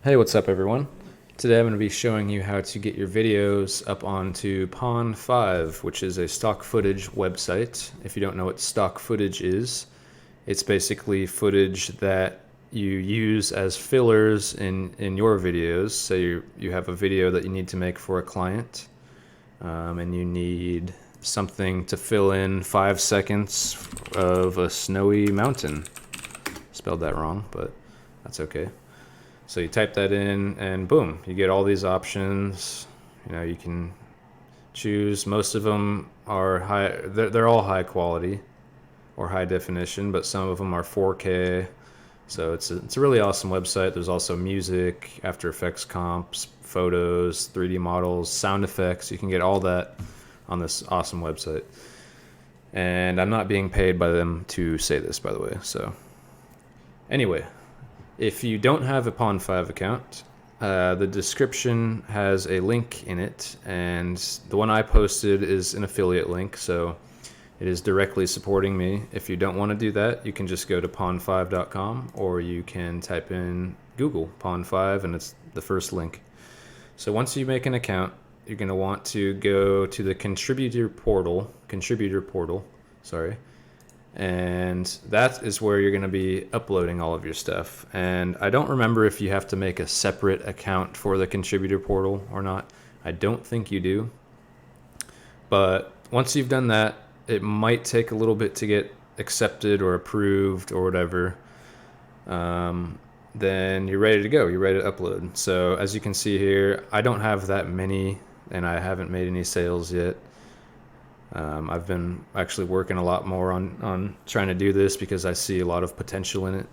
Hey, what's up everyone? Today I'm going to be showing you how to get your videos up onto Pond5, which is a stock footage website. If you don't know what stock footage is, it's basically footage that you use as fillers in your videos. So you have a video that you need to make for a client, and you need something to fill in 5 seconds of a snowy mountain. Spelled that wrong, but that's okay. So you type that in and boom, you get all these options. You know, you can choose. Most of them are high, they're all high quality or high definition, but some of them are 4K. So it's a really awesome website. There's also music, After Effects comps, photos, 3D models, sound effects. You can get all that on this awesome website. And I'm not being paid by them to say this, by the way. So anyway, if you don't have a Pond5 account, the description has a link in it, and the one I posted is an affiliate link, so it is directly supporting me. If you don't want to do that, you can just go to pond5.com, or you can type in Google Pond5, and it's the first link. So once you make an account, you're going to want to go to the contributor portal, and that is where you're going to be uploading all of your stuff. And I don't remember if you have to make a separate account for the contributor portal or not. I don't think you do. But once you've done that, it might take a little bit to get accepted or approved or whatever. Then you're ready to go. You're ready to upload. So as you can see here, I don't have that many, and I haven't made any sales yet. I've been actually working a lot more on trying to do this because I see a lot of potential in it.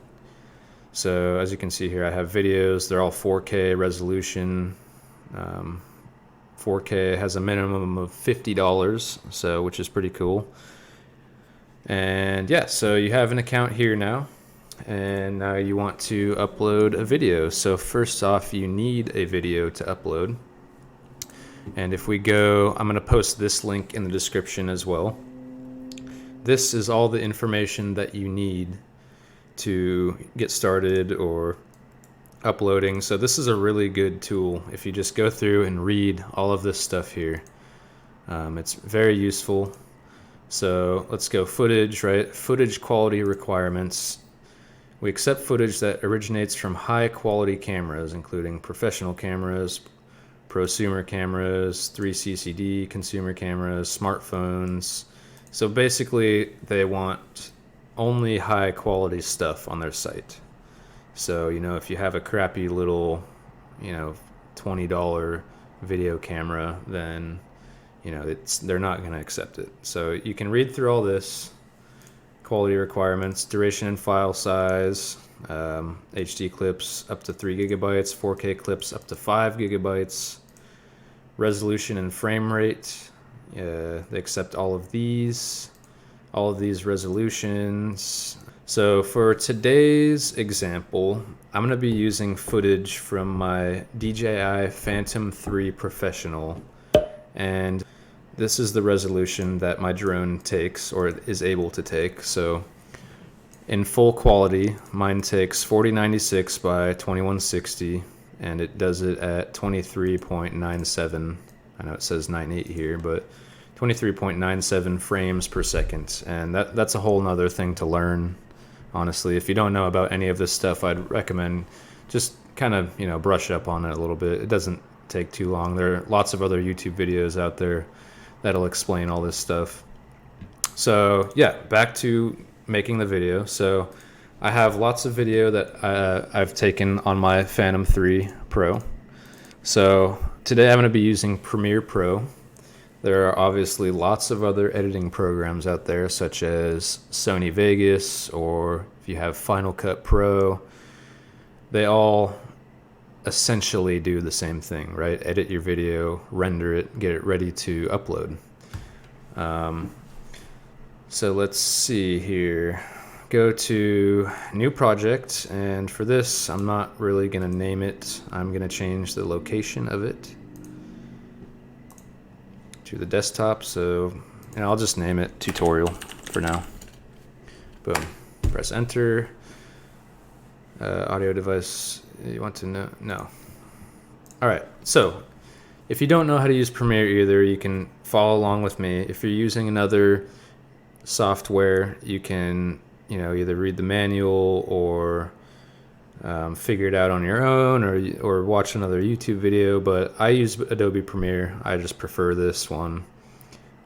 So as you can see here, I have videos. They're all 4K resolution. 4K has a minimum of $50, so which is pretty cool. And yeah, so you have an account here now, and now you want to upload a video. So first off, you need a video to upload. And if we go, I'm going to post this link in the description as well. This is all the information that you need to get started or uploading. So this is a really good tool. If you just go through and read all of this stuff here, it's very useful. So let's go footage, right? Footage quality requirements. We accept footage that originates from high quality cameras, including professional cameras, prosumer cameras, 3CCD consumer cameras, smartphones. So basically they want only high quality stuff on their site. So, you know, if you have a crappy little, you know, $20 video camera, then, you know, they're not going to accept it. So you can read through all this quality requirements, duration and file size, HD clips up to 3 gigabytes, 4K clips up to 5 gigabytes, resolution and frame rate. They accept all of these resolutions. So for today's example, I'm going to be using footage from my DJI Phantom 3 Professional, and this is the resolution that my drone takes or is able to take. So in full quality, mine takes 4096 by 2160, and it does it at 23.97. I know it says 98 here, but 23.97 frames per second. And that's a whole nother thing to learn, honestly. If you don't know about any of this stuff, I'd recommend just kind of, you know, brush up on it a little bit. It doesn't take too long. There are lots of other YouTube videos out there that'll explain all this stuff. So yeah, back to making the video. So I have lots of video that I've taken on my Phantom 3 Pro. So today I'm going to be using Premiere Pro. There are obviously lots of other editing programs out there, such as Sony Vegas, or if you have Final Cut Pro. They all essentially do the same thing, right? Edit your video, render it, get it ready to upload. So let's see here. Go to new project, and for this I'm not really going to name it. I'm going to change the location of it to the desktop. So, and I'll just name it tutorial for now. Boom. Press enter. Audio device, you want to know? No. All right, so if you don't know how to use Premiere either, you can follow along with me. If you're using another software, you can, either read the manual or figure it out on your own, or watch another YouTube video. But I use Adobe Premiere. I just prefer this one.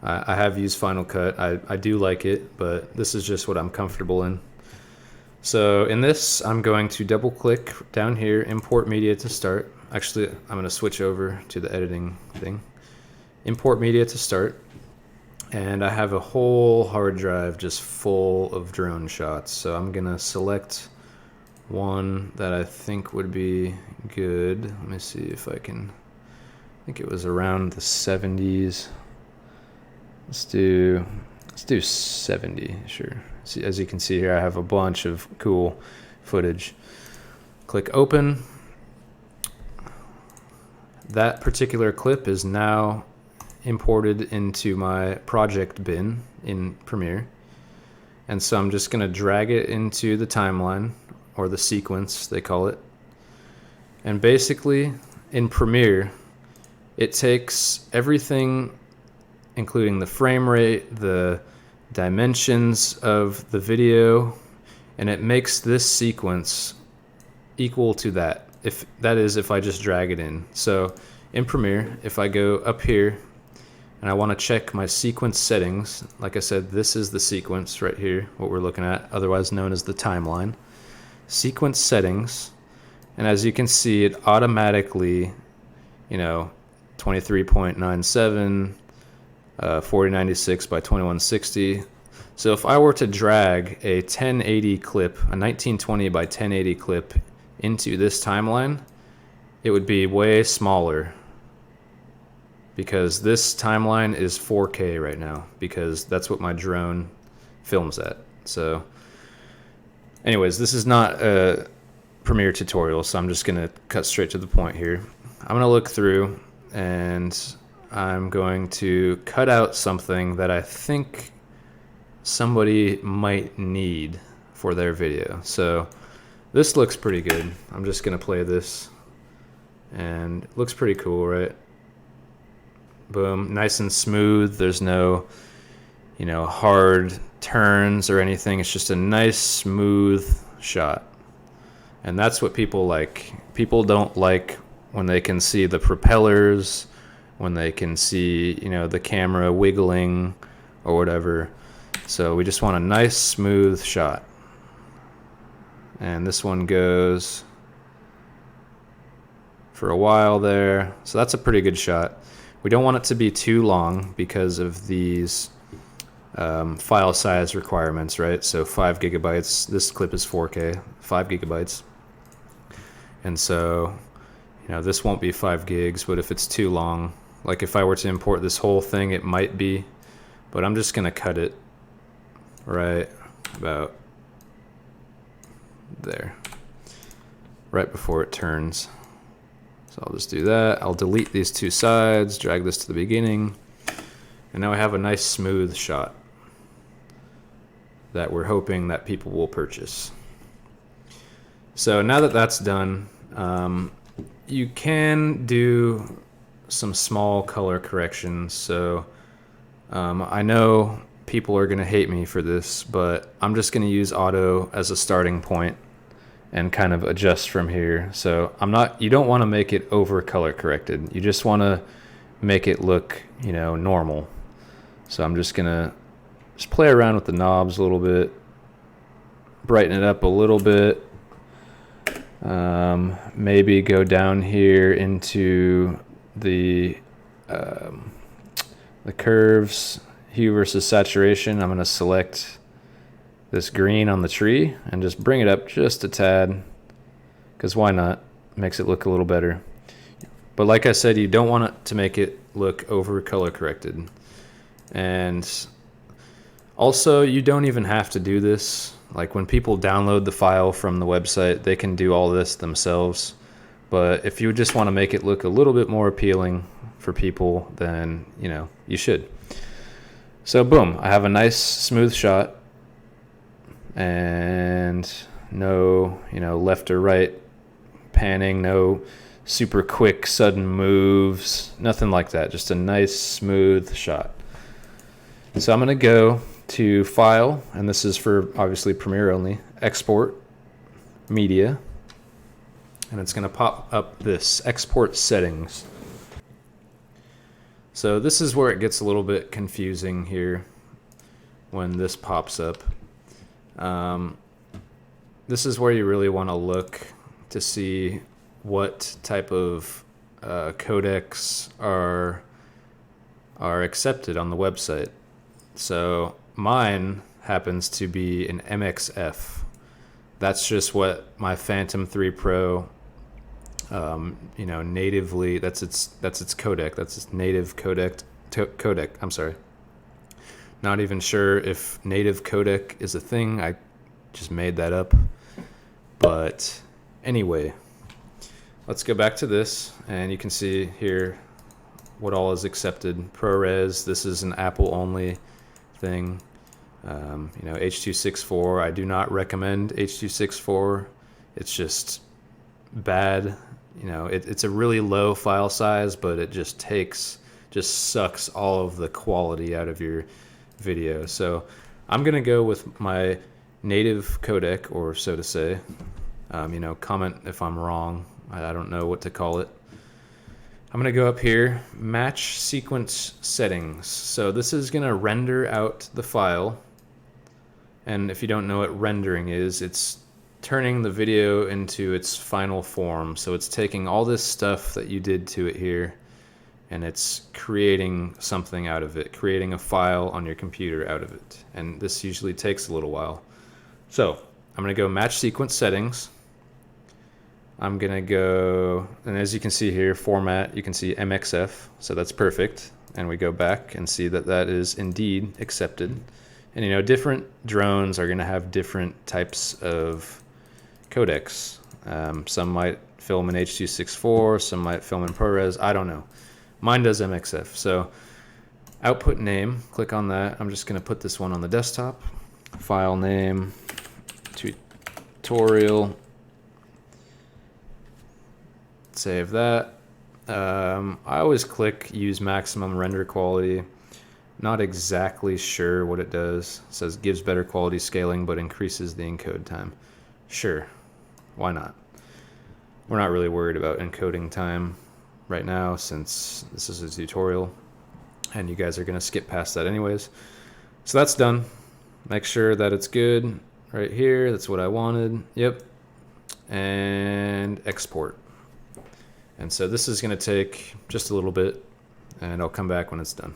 I have used Final Cut. I do like it, but this is just what I'm comfortable in. So in this, I'm going to double click down here, import media to start. Actually, I'm going to switch over to the editing thing. Import media to start. And I have a whole hard drive just full of drone shots. So I'm going to select one that I think would be good. Let me see if I can. I think it was around the 70s. Let's do 70, sure. See, as you can see here, I have a bunch of cool footage. Click open. That particular clip is now imported into my project bin in Premiere. And so I'm just going to drag it into the timeline, or the sequence they call it. And basically in Premiere, it takes everything, including the frame rate, the dimensions of the video, and it makes this sequence equal to that. If I just drag it in. So in Premiere, if I go up here and I want to check my sequence settings, like I said, this is the sequence right here, what we're looking at, otherwise known as the timeline. Sequence settings, and as you can see, it automatically, 23.97, 4096 by 2160. So if I were to drag a 1080 clip, a 1920 by 1080 clip into this timeline, it would be way smaller, because this timeline is 4K right now, because that's what my drone films at. So anyways, this is not a Premiere tutorial, so I'm just going to cut straight to the point here. I'm going to look through and I'm going to cut out something that I think somebody might need for their video. So this looks pretty good. I'm just going to play this, and it looks pretty cool, right? Boom, nice and smooth. There's no, hard turns or anything. It's just a nice, smooth shot. And that's what people like. People don't like when they can see the propellers, when they can see, the camera wiggling or whatever. So we just want a nice, smooth shot. And this one goes for a while there. So that's a pretty good shot. We don't want it to be too long because of these file size requirements, right? So 5 gigabytes. This clip is 4K, 5 gigabytes. And so, this won't be 5 gigs, but if it's too long, like if I were to import this whole thing, it might be. But I'm just going to cut it right about there, right before it turns. So I'll just do that. I'll delete these two sides, drag this to the beginning, and now I have a nice smooth shot that we're hoping that people will purchase. So now that that's done, you can do some small color corrections. So I know people are going to hate me for this, but I'm just going to use auto as a starting point and kind of adjust from here. So you don't want to make it over color corrected. You just want to make it look, normal. So I'm just going to play around with the knobs a little bit, brighten it up a little bit. Maybe go down here into the curves, hue versus saturation. I'm going to select this green on the tree and just bring it up just a tad, because why not? Makes it look a little better. But like I said, you don't want it to make it look over color corrected. And also, you don't even have to do this. Like when people download the file from the website, they can do all this themselves. But if you just want to make it look a little bit more appealing for people, then, you should. So boom, I have a nice smooth shot. And no, left or right panning, no super quick sudden moves, nothing like that. Just a nice smooth shot. So I'm going to go to File, and this is for obviously Premiere only, Export, Media, and it's going to pop up this Export Settings. So this is where it gets a little bit confusing here when this pops up. This is where you really want to look to see what type of codecs are accepted on the website. So mine happens to be an MXF. That's just what my Phantom 3 Pro, natively, that's its codec. That's its native codec. I'm sorry. Not even sure if native codec is a thing. I just made that up. But anyway, let's go back to this, and you can see here what all is accepted. ProRes, this is an Apple only thing. H.264, I do not recommend H.264. It's just bad. It's a really low file size, but it just sucks all of the quality out of your video. So I'm gonna go with my native codec, or so to say. Comment if I'm wrong. I don't know what to call it. I'm going to go up here, match sequence settings. So this is going to render out the file. And if you don't know what rendering is, it's turning the video into its final form. So it's taking all this stuff that you did to it here, and it's creating something out of it, creating a file on your computer out of it. And this usually takes a little while. So I'm going to go match sequence settings. I'm going to go, and as you can see here, format, you can see MXF, so that's perfect. And we go back and see that that is indeed accepted. And different drones are going to have different types of codecs. Some might film in H.264, some might film in ProRes, I don't know. Mine does MXF. So output name, click on that. I'm just going to put this one on the desktop. File name, tutorial. Save that. I always click use maximum render quality. Not exactly sure what it does. It says gives better quality scaling but increases the encode time. Sure, why not? We're not really worried about encoding time right now since this is a tutorial and you guys are going to skip past that anyways. So that's done. Make sure that it's good right here. That's what I wanted. Yep. And export. And so this is going to take just a little bit, and I'll come back when it's done.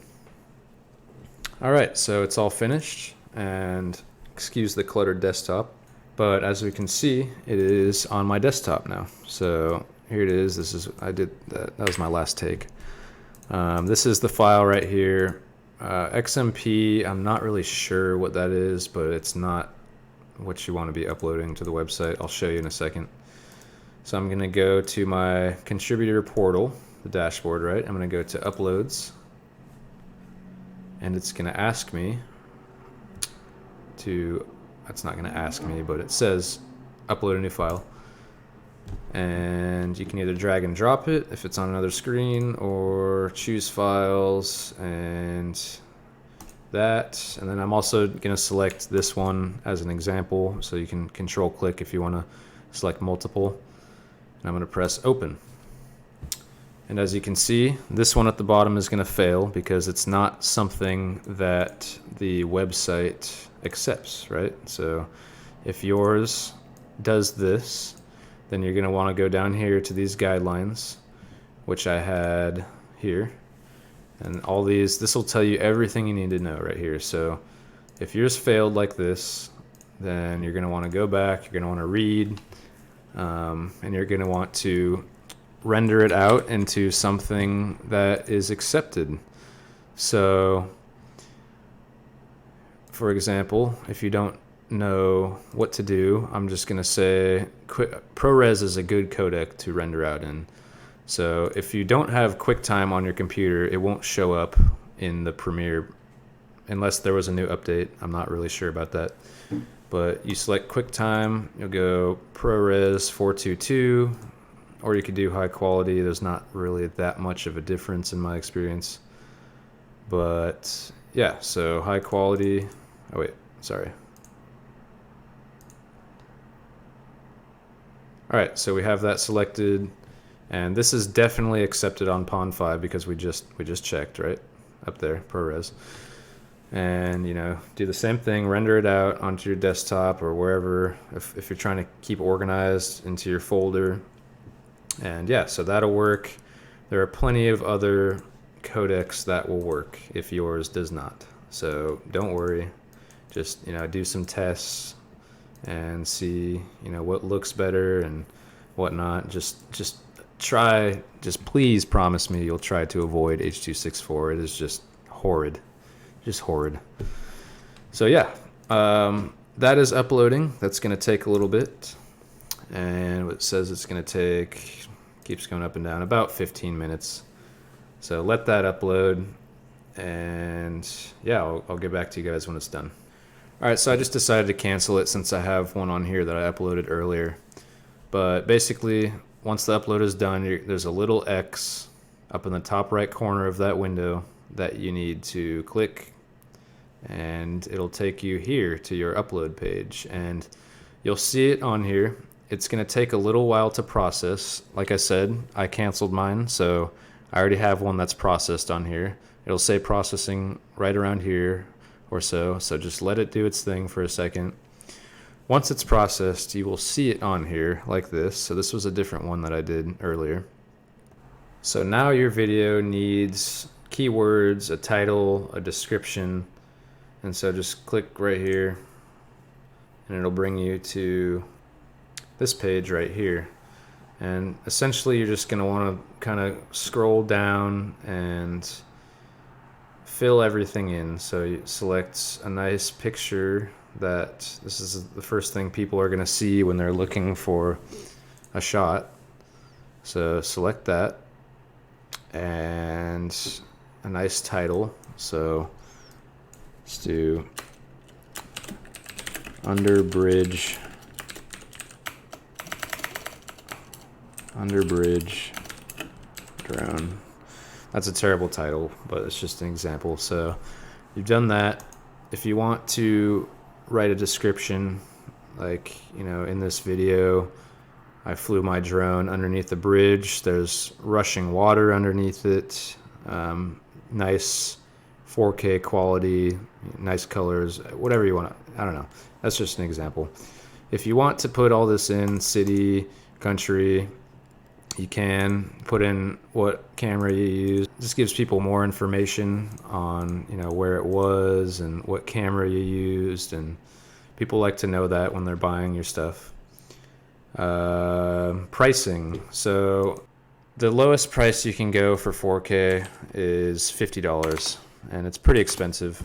All right, so it's all finished, and excuse the cluttered desktop, but as we can see, it is on my desktop now. So here it is. I did that. That was my last take. This is the file right here. XMP, I'm not really sure what that is, but it's not what you want to be uploading to the website. I'll show you in a second. So I'm going to go to my contributor portal, the dashboard, right? I'm going to go to uploads, and it's going to ask me to, it's not going to ask me, but it says upload a new file. And you can either drag and drop it if it's on another screen, or choose files and that. And then I'm also going to select this one as an example, so you can control click if you want to select multiple. And I'm going to press open. And as you can see, this one at the bottom is going to fail because it's not something that the website accepts, right? So if yours does this, then you're going to want to go down here to these guidelines, which I had here. And all these, this will tell you everything you need to know right here. So if yours failed like this, then you're going to want to go back, you're going to want to read, and you're going to want to render it out into something that is accepted. So, for example, if you don't know what to do, I'm just going to say ProRes is a good codec to render out in. So if you don't have QuickTime on your computer, it won't show up in the Premiere unless there was a new update. I'm not really sure about that. But you select QuickTime, you'll go ProRes 422, or you could do high quality. There's not really that much of a difference in my experience. But yeah, so high quality. Oh wait, sorry. All right, so we have that selected, and this is definitely accepted on Pond5 because we just checked, right? Up there, ProRes. And, you know, do the same thing, render it out onto your desktop or wherever, if you're trying to keep organized into your folder. And yeah, so that'll work. There are plenty of other codecs that will work if yours does not. So don't worry, just, you know, do some tests and see, you know, what looks better and whatnot. Just try, just please promise me you'll try to avoid H.264. It is just horrid. Just horrid. So yeah, that is uploading. That's going to take a little bit. And it says it's going to take, keeps going up and down, about 15 minutes. So let that upload. And yeah, I'll get back to you guys when it's done. All right, so I just decided to cancel it since I have one on here that I uploaded earlier. But basically, once the upload is done, there's a little X up in the top right corner of that window that you need to click, and it'll take you here to your upload page, and you'll see it on here. It's going to take a little while to process. Like I said, I canceled mine, so I already have one that's processed on here. It'll say processing right around here or so just let it do its thing for a second. Once it's processed, you will see it on here like this. So this was a different one that I did earlier. So now your video needs keywords, a title, a description, and so just click right here and it'll bring you to this page right here. And essentially you're just going to want to kind of scroll down and fill everything in. So you select a nice picture that this is the first thing people are going to see when they're looking for a shot. So select that and a nice title. So let's do under bridge drone. That's a terrible title, but it's just an example. So you've done that. If you want to write a description, like, you know, in this video, I flew my drone underneath the bridge. There's rushing water underneath it. Nice 4K quality, nice colors, whatever you want to, I don't know. That's just an example. If you want to put all this in, city, country, you can put in what camera you use. This gives people more information on, you know, where it was and what camera you used, and people like to know that when they're buying your stuff. Pricing. So the lowest price you can go for 4K is $50, and it's pretty expensive.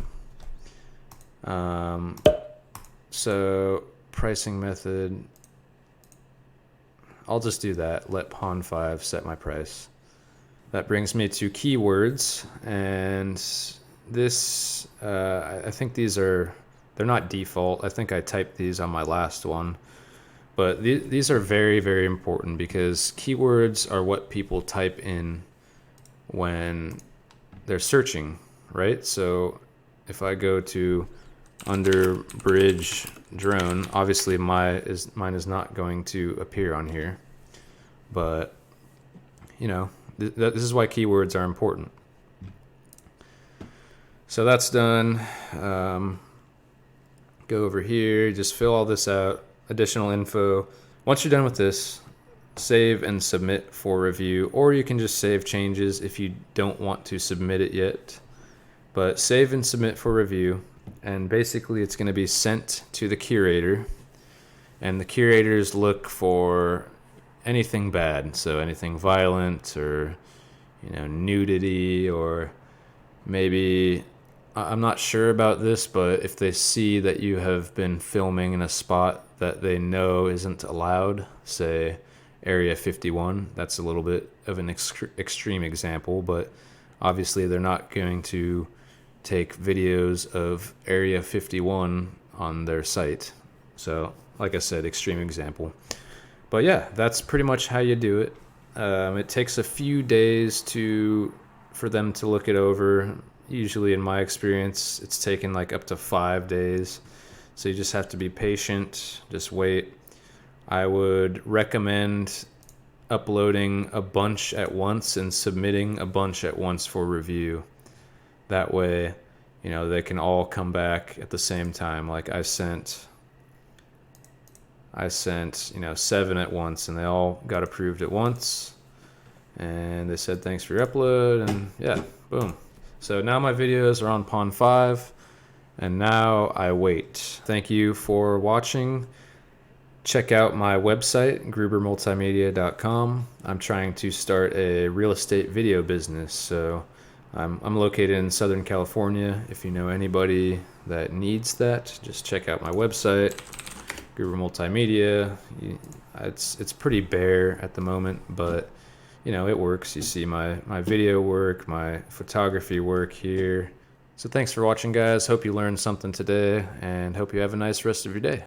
So pricing method, I'll just do that. Let Pond5 set my price. That brings me to keywords, and this, I think these are, they're not default. I think I typed these on my last one, but these are very, very important because keywords are what people type in when they're searching, right? So if I go to under bridge drone, obviously mine is not going to appear on here, but you know, this is why keywords are important. So that's done. Go over here, just fill all this out, additional info. Once you're done with this, save and submit for review, or you can just save changes if you don't want to submit it yet. But save and submit for review, and basically it's going to be sent to the curator, and the curators look for anything bad, so anything violent or, you know, nudity, or maybe, I'm not sure about this, but if they see that you have been filming in a spot that they know isn't allowed, say Area 51, that's a little bit of an extreme example, but obviously they're not going to take videos of Area 51 on their site. So like I said, extreme example. But yeah, that's pretty much how you do it. It takes a few days for them to look it over. Usually in my experience, it's taken like up to 5 days. So you just have to be patient, just wait. I would recommend uploading a bunch at once and submitting a bunch at once for review. That way, they can all come back at the same time. Like I sent 7 at once, and they all got approved at once. And they said thanks for your upload, and yeah, boom. So now my videos are on Pond5, and now I wait. Thank you for watching. Check out my website, grubermultimedia.com. I'm trying to start a real estate video business, so I'm located in Southern California. If you know anybody that needs that, just check out my website, Gruber Multimedia. It's pretty bare at the moment, but it works. You see my video work, my photography work here. So thanks for watching, guys. Hope you learned something today, and hope you have a nice rest of your day.